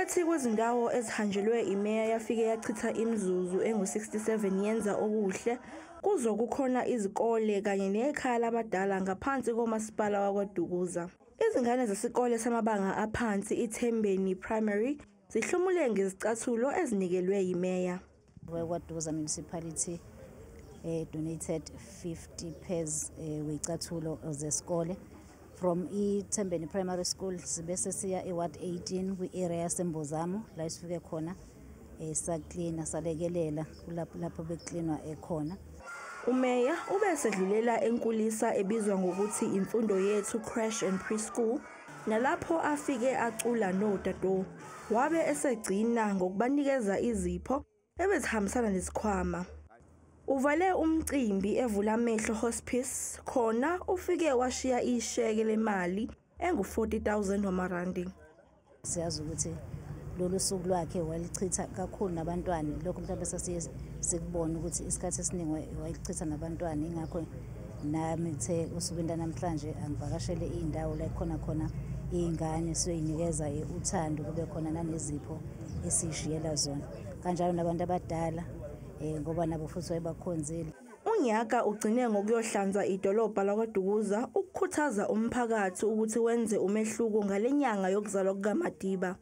Phakathi kwezindawo ezihanjelwe imeya yafike yachitha imizuzu engu-67 yenza okuhle kuzo kukhona izikole kanye nekhaya labadala ngaphansi komasipala wakwaDukuza. Izingane zesikole samabanga aphansi iThembeni Primary zihlomule ngezicathulo ezinikelwe yimeya. KwaDukuza Municipality donated 50 pairs weyicathulo zesikole from iThembeni Primary School sibese siya eWard 18 kwi-area yaseMbozamo la sifike khona saklina salekelela lapho beklinwa ekhona. Umeya ube sedlulela enkulisa ebizwa ngokuthi imfundo yethu Crash and Preschool nalapho afike acula nodado wabe esegcina ngokubanikeza izipho ebezihambisana nesikhwama. Uvale umcimbi evula amehlo hospice khona ufike washiya isheke lemali engu-40,000 wamarandi. Siyazi ukuthi lolu suku lwakhe walichitha kakhulu nabantwana, lokho mhlawumbe sasiye sikubona ukuthi isikhathi esiningi wayelichitha nabantwana, ingakho nami ngithe usukwini namhlanje angivakashele indawo la khona iy'ngane siyoyinikeza uthando, kube khona nanezipho esiyishiyela zona kanjalo nabantu abadala ngoba nabo futhi wayebakhonzile. Unyaka ugcine ngokuyohlanza idolobha lakwaDukuza ukukhuthaza umphakathi ukuthi wenze umehluko ngalenyanga yokuzalwa kukaMadiba.